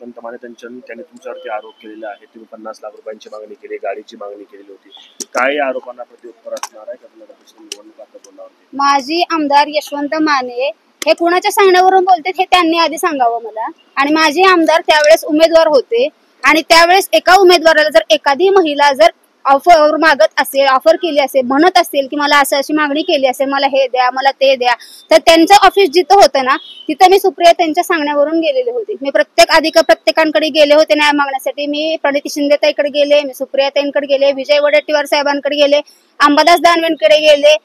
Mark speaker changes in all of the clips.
Speaker 1: यशवंत माने त्यांनी तुमच्यावरती आरोप केलेला आहे. तुम्ही 50 लाख रुपयांची मागणी केली, गाडीची मागणी केलेली होती. काय या आरोपांना प्रत्युत्तर असणार आहे का तुम्हाला निवडणुकात बोलणार?
Speaker 2: माजी आमदार यशवंत माने हे कुणाच्या सांगण्यावरून बोलते हे त्यांनी आधी सांगावं मला. आणि माझे आमदार त्यावेळेस उमेदवार होते आणि त्यावेळेस एका उमेदवाराला जर एखादी महिला जर ऑफर मागत असेल, ऑफर केली असेल, म्हणत असेल की मला अशी मागणी केली असेल, मला हे द्या, मला ते द्या, तर त्यांचं ऑफिस जिथं होतं ना तिथं मी सुप्रिया त्यांच्या सांगण्यावरून गेलेले होते. मी प्रत्येकांकडे गेले होते न्याय मागण्यासाठी. मी प्रणिती शिंदेताईकडे गेले, मी सुप्रियाताईंकडे गेले, विजय वडेट्टीवार साहेबांकडे गेले, अंबादास दानवेंकडे गेले,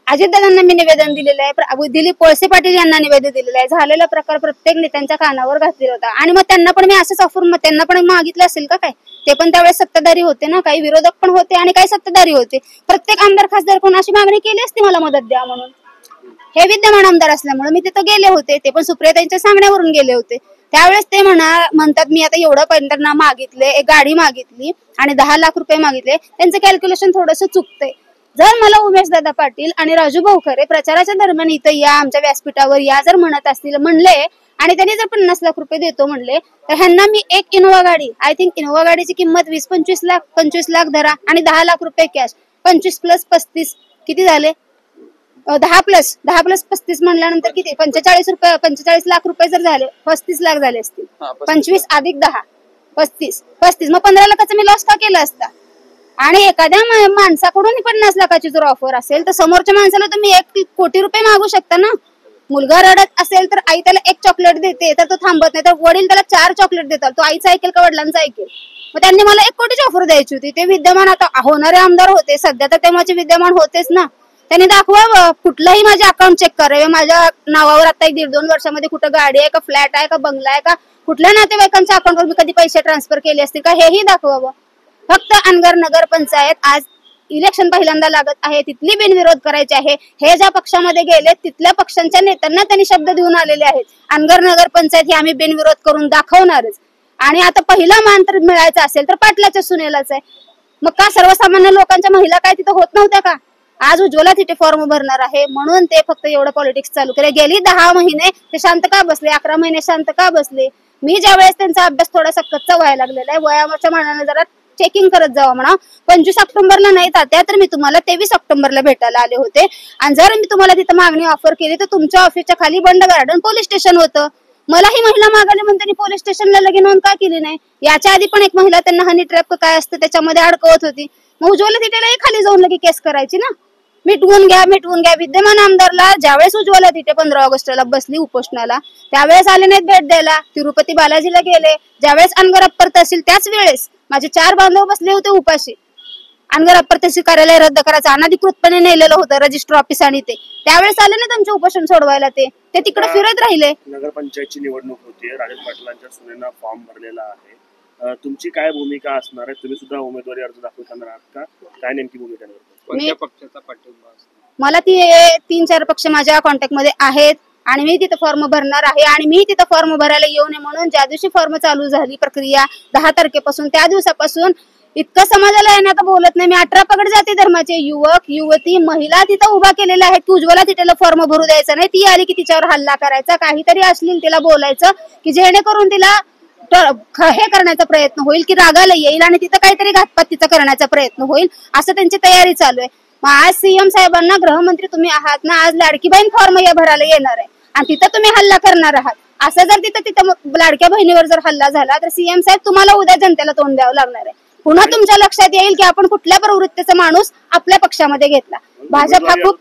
Speaker 2: अजितदादांना मी निवेदन दिलेलं आहे, दिलीप वळसे पाटील यांना निवेदन दिलेलं आहे. झालेला प्रकार प्रत्येक नेत्यांच्या कानावर घातलेला होता. आणि मग त्यांना पण मी असंच ऑफर त्यांना पण मागितलं असेल का काय? ते पण त्यावेळेस सत्ताधारी होते ना, काही विरोधक पण होते आणि काही सत्ताधारी होते. प्रत्येक आमदार खासदार कोण अशी मागणी केली असती मला मदत द्या म्हणून. हे विद्यमान आमदार असल्यामुळे मी तिथं गेले होते. ते पण सुप्रियाताईंच्या सांगण्यावरून गेले होते. त्यावेळेस ते म्हणतात मी आता एवढं त्यांना मागितले, एक गाडी मागितली आणि 10 लाख रुपये मागितले. त्यांचं कॅल्क्युलेशन थोडंसं चुकतंय. जर मला उमेशदादा पाटील आणि राजू भाऊ खरे प्रचाराच्या दरम्यान इथं या आमच्या व्यासपीठावर या जर म्हणत असतील म्हणले आणि त्यांनी जर 50 लाख रुपये देतो म्हणले तर ह्यांना मी एक इनोवा गाडी, आय थिंक इनोवा गाडीची किंमत 25 लाख धरा आणि 10 लाख रुपये कॅश, 25 + 35 किती झाले? 10 + 35 म्हणल्यानंतर किती? 45 लाख रुपये जर झाले, 35 लाख झाले असतील. 25 + 10 35 मग 15 लाखाचा मी लॉस का केला असता? आणि एखाद्या माणसाकडून 50 लाखाची जर ऑफर असेल तर समोरच्या माणसाला तुम्ही 1 कोटी रुपये मागू शकता ना. मुलगा रडत असेल तर आई त्याला 1 चॉकलेट देते तर तो थांबत नाही, तर वडील त्याला 4 चॉकलेट देतात. तो आईचं ऐकेल का वडिलांचं ऐकेल? मग त्यांनी मला 1 कोटीची ऑफर द्यायची होती. ते विद्यमान आता होणारे आमदार होते, सध्या तर तेव्हाचे विद्यमान होतेच ना. त्यांनी दाखवा, कुठलंही माझे अकाउंट चेक करावे, माझ्या नावावर आता 1-1.5-2 वर्षामध्ये कुठं गाडी आहे का, फ्लॅट आहे का, बंगला आहे का, कुठल्या नातेवाईकांच्या अकाउंटवर मी कधी पैसे ट्रान्सफर केले असतील का, हेही दाखवावं. फक्त अनगर नगर पंचायत आज इलेक्शन पहिल्यांदा लागत आहे, तिथली बिनविरोध करायची आहे. हे ज्या पक्षामध्ये गेले तिथल्या पक्षांच्या नेत्यांना त्यांनी शब्द देऊन आलेले आहेत, अनगर नगर पंचायत ही आम्ही बिनविरोध करून दाखवणारच. आणि आता पहिला मान तर मिळायचा असेल तर पाटलाच्या सुनेलाच आहे. मग का सर्वसामान्य लोकांच्या महिला काय तिथं होत नव्हत्या का? आज उज्ज्वला तिथे फॉर्म भरणार आहे म्हणून ते फक्त एवढं पॉलिटिक्स चालू केले. गेली 10 महिने ते शांत का बसले, 11 महिने शांत का बसले? मी ज्यावेळेस त्यांचा अभ्यास थोडासा कच्चा व्हायला लागलेला आहे, वयाच्या मानाने जरा चेकिंग करत जावं म्हणा. 25 ऑक्टोबरला नाही तात्या तर मी तुम्हाला 23 ऑक्टोबरला भेटायला आले होते. आणि जर मी तुम्हाला तिथं मागणी ऑफर केली तर तुमच्या ऑफिसच्या खाली बंड गार्डन पोलीस स्टेशन होतं. मला ही महिला मागायला म्हणून त्यांनी पोलीस स्टेशनला लगेच नोंद का केली नाही? याच्या आधी पण एक महिला त्यांना हनी ट्रॅप काय असतं त्याच्यामध्ये अडकवत होती. मग उज्ज्वला तिथेलाही खाली जाऊन लगे केस करायची ना. मिटवून घ्या. विद्यमान आमदारला ज्यावेळेस उज्ज्वला तिथे 15 ऑगस्टला बसली उपोषणाला त्यावेळेस आले नाहीत भेट द्यायला. तिरुपती बालाजीला गेले, ज्यावेळेस अनगर अप्पर तहसील त्याच वेळेस माझे 4 बांधव बसले होते उपाशी. अनगर अप्पर तहसील कार्यालय रद्द करायचं अनाधिकृतपणे नेलेलं होतं रजिस्टर ऑफिस आणि त्यावेळेस आले ना त्यांचे उपोषण सोडवायला. ते तिकडे फिरत राहिले.
Speaker 1: नगरपंचायतची निवडणूक होती, राजेश पाटलांच्या सुनेनं फॉर्म भरलेला आहे. तुमची काय भूमिका असणार आहे? तुम्ही सुद्धा उमेदवारी अर्ज दाखल करणार आहात का? काय नेमकी भूमिका?
Speaker 3: कोणत्या पक्षाचा पाठिंबा?
Speaker 2: मला 3-4 पक्ष माझ्या कॉन्टॅक्ट मध्ये आहेत आणि मी तिथं फॉर्म भरणार आहे. आणि मी तिथं फॉर्म भरायला येऊ नये म्हणून ज्या दिवशी फॉर्म चालू झाली प्रक्रिया 10 तारखेपासून त्या दिवसापासून इतकं समाजाला येणं आता बोलत नाही. मी 18 पगड जाती धर्माचे युवक युवती महिला तिथं उभा केलेल्या आहेत की उज्ज्वला तिथेला फॉर्म भरू द्यायचा नाही. ती आली की तिच्यावर हल्ला करायचा, काहीतरी अश्लील तिला बोलायचं की जेणेकरून तिला हे करण्याचा प्रयत्न होईल की रागाला येईल आणि तिथं काहीतरी घातपात तिचा करण्याचा प्रयत्न होईल, असं त्यांची तयारी चालू आहे. मग आज सीएम साहेबांना गृहमंत्री तुम्ही आहात ना, आज लाडकी बहीण फॉर्म या भरायला येणार आहे आणि तिथं तुम्ही हल्ला करणार आहात. असं जर तिथं लाडक्या बहिणीवर जर हल्ला झाला तर सीएम साहेब तुम्हाला उद्या जनतेला तोंड द्यावं लागणार आहे. पुन्हा तुमच्या लक्षात येईल की आपण कुठल्या प्रवृत्तीचा माणूस आपल्या पक्षामध्ये घेतला. भाजप हा खूप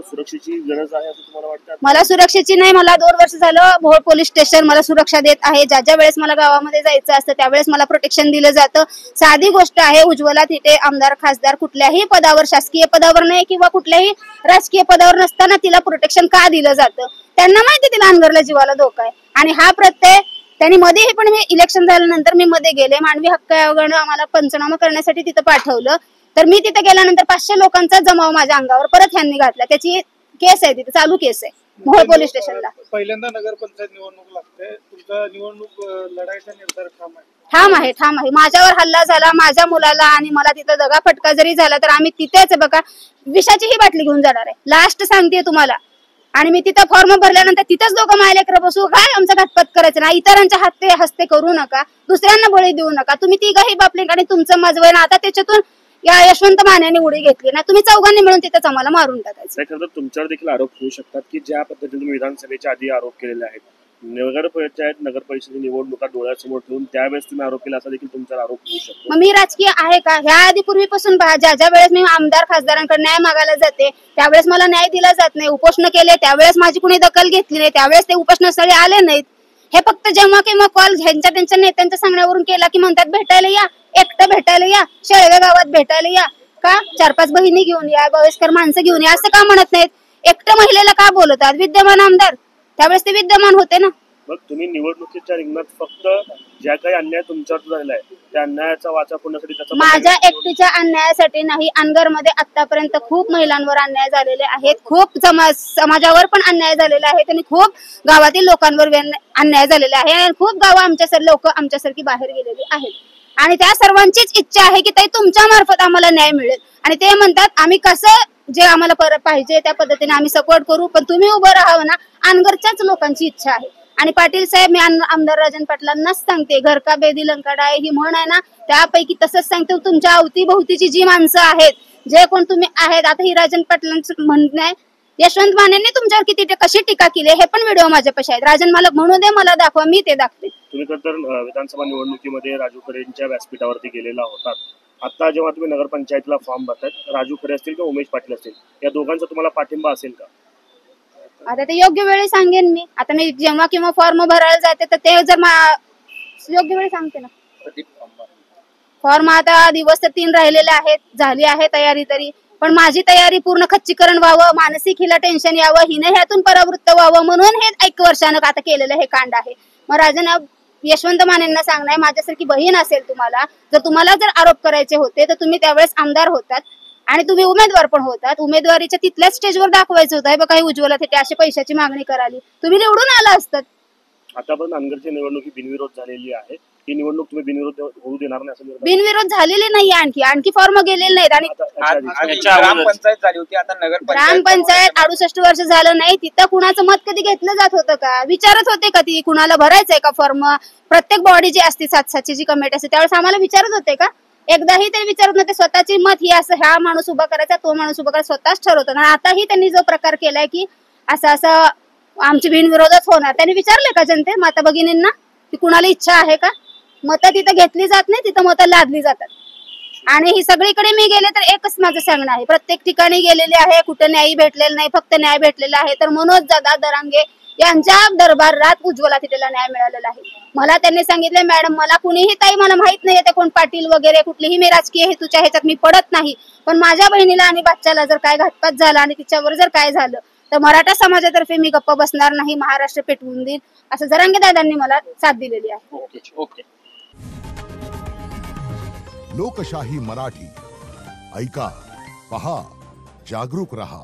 Speaker 1: सुरक्षेची गरज आहे असं तुम्हाला वाटतं?
Speaker 2: मला सुरक्षेची नाही, मला 2 वर्ष झालं भोर पोलीस स्टेशन मला सुरक्षा देत आहे. ज्या वेळेस मला गावामध्ये जायचं असतं त्यावेळेस मला प्रोटेक्शन दिलं जातं. साधी गोष्ट आहे, उज्ज्वला तिथे आमदार खासदार कुठल्याही पदावर, शासकीय पदावर नाही किंवा कुठल्याही राजकीय पदावर नसताना तिला प्रोटेक्शन का दिलं जातं? त्यांना माहिती तिला अनगरला जीवाला धोका आहे. आणि हा प्रत्यय त्यांनी मध्ये पण मी इलेक्शन झाल्यानंतर मी मध्ये गेले, मानवी हक्क आयोगानं आम्हाला पंचनामा करण्यासाठी तिथं पाठवलं. तर मी तिथे गेल्यानंतर 500 लोकांचा जमाव माझ्या अंगावर परत ह्यांनी घातला. त्याची केस आहे, तिथे चालू केस आहे मोहोळ पोलीस स्टेशनला.
Speaker 3: पहिल्यांदा नगरपंचायत निवडणूक लागते, तुमचा निवडणूक लढाईचा निर्धार
Speaker 2: ठाम आहे. माझ्यावर हल्ला झाला, माझ्या मुलाला आणि मला तिथं दगाफटका जरी झाला तर आम्ही तिथेच बघा विषाची ही बाटली घेऊन जाणार आहे. लास्ट सांगते तुम्हाला, आणि मी तिथं फॉर्म भरल्यानंतर तिथंच दोघं माझ्या लेकरं बसू काय आमचा घातपात करायचं ना, इतरांच्या हस्ते करू नका, दुसऱ्यांना बळी देऊ नका. तुम्ही तिघही बापले आणि तुमचं माझं वय ना, आता त्याच्यातून या यशवंत मानेने उडी घेतली ना, तुम्ही चौघांनी मिळून तिथंच आम्हाला मारून टाकायचं.
Speaker 1: नाही, खरं तर तुमच्यावर देखील आरोप होऊ शकतात की ज्या पद्धतीने तुम्ही विधानसभेच्या आधी आरोप केलेले आहेत, नगर परिषदेची निवडणुका डोळ्यासमोर ठेवून त्यावेळेस तुम्ही आरोप केला असा देखील तुमच्यावर आरोप होऊ शकतो.
Speaker 2: मग मी राजकीय आहे का? ह्या आधी पूर्वीपासून ज्या वेळेस मी आमदार खासदारांकडे न्याय मागायला जाते त्यावेळेस मला न्याय दिला जात नाही. उपोषण केले त्यावेळेस माझी कुणी दखल घेतली नाही, त्यावेळेस ते उपोषणस्थळी आले नाहीत. हे फक्त जेव्हा किंवा कॉल त्यांच्या नेत्यांच्या सांगण्यावरून केला की म्हणतात भेटायला या, एकटं भेटायला या, शेळगाव गावात भेटायला या, का 4-5 बहिणी घेऊन या, वयस्कर माणसं घेऊन या, असं का म्हणत नाहीत? एकटं महिलेला का बोलतात? विद्यमान आमदार त्यावेळेस ते विद्यमान होते ना.
Speaker 1: मग तुम्ही निवडणुकीच्या रिंगणात फक्त ज्या काही अन्याय तुमच्यावर झालेला आहे त्या अन्यायाचा वाचा फोडण्यासाठी
Speaker 2: माझ्या एकटीच्या अन्यायासाठी नाही, अनगरमध्ये आतापर्यंत खूप महिलांवर अन्याय झालेले आहेत, खूप समाजावर पण अन्याय झालेला आहे आणि खूप गावातील लोकांवर अन्याय झालेला आहे आणि खूप गावं लोक आमच्यासारखी बाहेर गेलेली आहेत. आणि त्या सर्वांचीच इच्छा आहे की ताई तुमच्या मार्फत आम्हाला न्याय मिळेल. आणि ते म्हणतात आम्ही कसं जे आम्हाला परत पाहिजे त्या पद्धतीने आम्ही सपोर्ट करू, पण तुम्ही उभं राहावं ना, अनगरच्याच लोकांची इच्छा आहे. आणि पाटील साहेब, मी आमदार राजन पाटलांनाच सांगते, घर का बेदी लंकाडा आहे ही म्हण आहे ना, त्यापैकी तसंच सांगते, तुमच्या अवतीभोवतीची जी माणसं आहेत, जे कोण तुम्ही आहेत, आता ही राजन पाटलांचं म्हणणं आहे, यशवंत मानेंनी तुमच्यावर किती कशी टीका केली हे पण व्हिडिओ माझ्यापाशी आहेत. राजन मला म्हणू दे, मला दाखवा, मी ते दाखते.
Speaker 1: तुम्ही तर विधानसभा निवडणुकीमध्ये राजू खरेंच्या व्यासपीठावरती गेलेला होता. आता जेव्हा तुम्ही नगरपंचायतीला फॉर्म भरतायत, राजू खरे असतील किंवा उमेश पाटील असतील, या दोघांचा तुम्हाला पाठिंबा असेल का?
Speaker 2: आता ते योग्य वेळी सांगेन मी. आता मी जेव्हा किंवा फॉर्म भरायला जाते तर ते जर योग्य वेळी सांगते ना. फॉर्म आता दिवस तर 3 राहिलेले आहेत, झाली आहे तयारी तरी, पण माझी तयारी पूर्ण खच्चीकरण व्हावं, मानसिक हिला टेन्शन यावं, हिने ह्यातून परावृत्त व्हावं म्हणून हे 1 वर्षानं आता केलेलं हे कांड आहे. मग राजन यशवंत मानेंना सांगणार, माझ्यासारखी बहीण असेल तुम्हाला, जर आरोप करायचे होते तर तुम्ही त्यावेळेस आमदार होतात आणि तुम्ही उमेदवार पण होतात. उमेदवारीच्या तिथल्याच स्टेजवर दाखवायचं होतं बघा, हे उज्ज्वला थिटे अशी पैशाची मागणी कराली, तुम्ही निवडून आला असतात.
Speaker 1: आतापर्यंत अनगरची निवडणूक बिनविरोध झालेली आहे, ही निवडणूक तुम्ही बिनविरोध होऊ देणार नाही असं
Speaker 2: बिनविरोध झालेली नाही, आणखी फॉर्म गेलेले नाहीत. आणि
Speaker 3: ग्रामपंचायत झाली होती, आता
Speaker 2: ग्रामपंचायत 68 वर्ष झालं नाही, तिथं कुणाचं मत कधी घेतलं जात होतं का? विचारत होते का ती कुणाला भरायचंय का फॉर्म? प्रत्येक बॉडी जी असते 7-7ची जी कमिटी असते त्यावेळेस आम्हाला विचारत होते का? एकदाही ते विचारत नव्हते. स्वतःची मत ही असं ह्या माणूस उभा करायचा, तो माणूस उभा करायचा, स्वतःच ठरवतो ना. आताही त्यांनी जो प्रकार केलाय की असं आमची बिनविरोधच होणार, त्यांनी विचारले का जनते माता भगिनींना की कुणाला इच्छा आहे का? मतं तिथं घेतली जात नाही, तिथं मतं लादली जातात. आणि ही सगळीकडे मी गेले तर एकच माझं सांगणं आहे, प्रत्येक ठिकाणी गेलेले आहे, कुठे न्याय भेटलेला नाही, फक्त न्याय भेटलेला आहे तर मनोज दादा दरांगे यांच्या दरबारात उज्ज्वला थिटेला न्याय मिळालेला आहे. मला त्यांनी सांगितले, मॅडम मला कुणीही ताई मला माहित नाही ते कोण पाटील वगैरे कुठलीही, मी राजकीय हेतूच्या ह्याच्यात मी पडत नाही, पण माझ्या बहिणीला आणि बच्चाला जर काय घातपात झाला आणि तिच्यावर जर काय झालं तर मराठा समाजातर्फे मी गप्प बसणार नाही, महाराष्ट्र पेटवून देईल, असं जरांगे दादांनी मला साथ दिलेली आहे.
Speaker 1: ओके.
Speaker 4: लोकशाही मराठी ऐका, पहा, जागरूक रहा.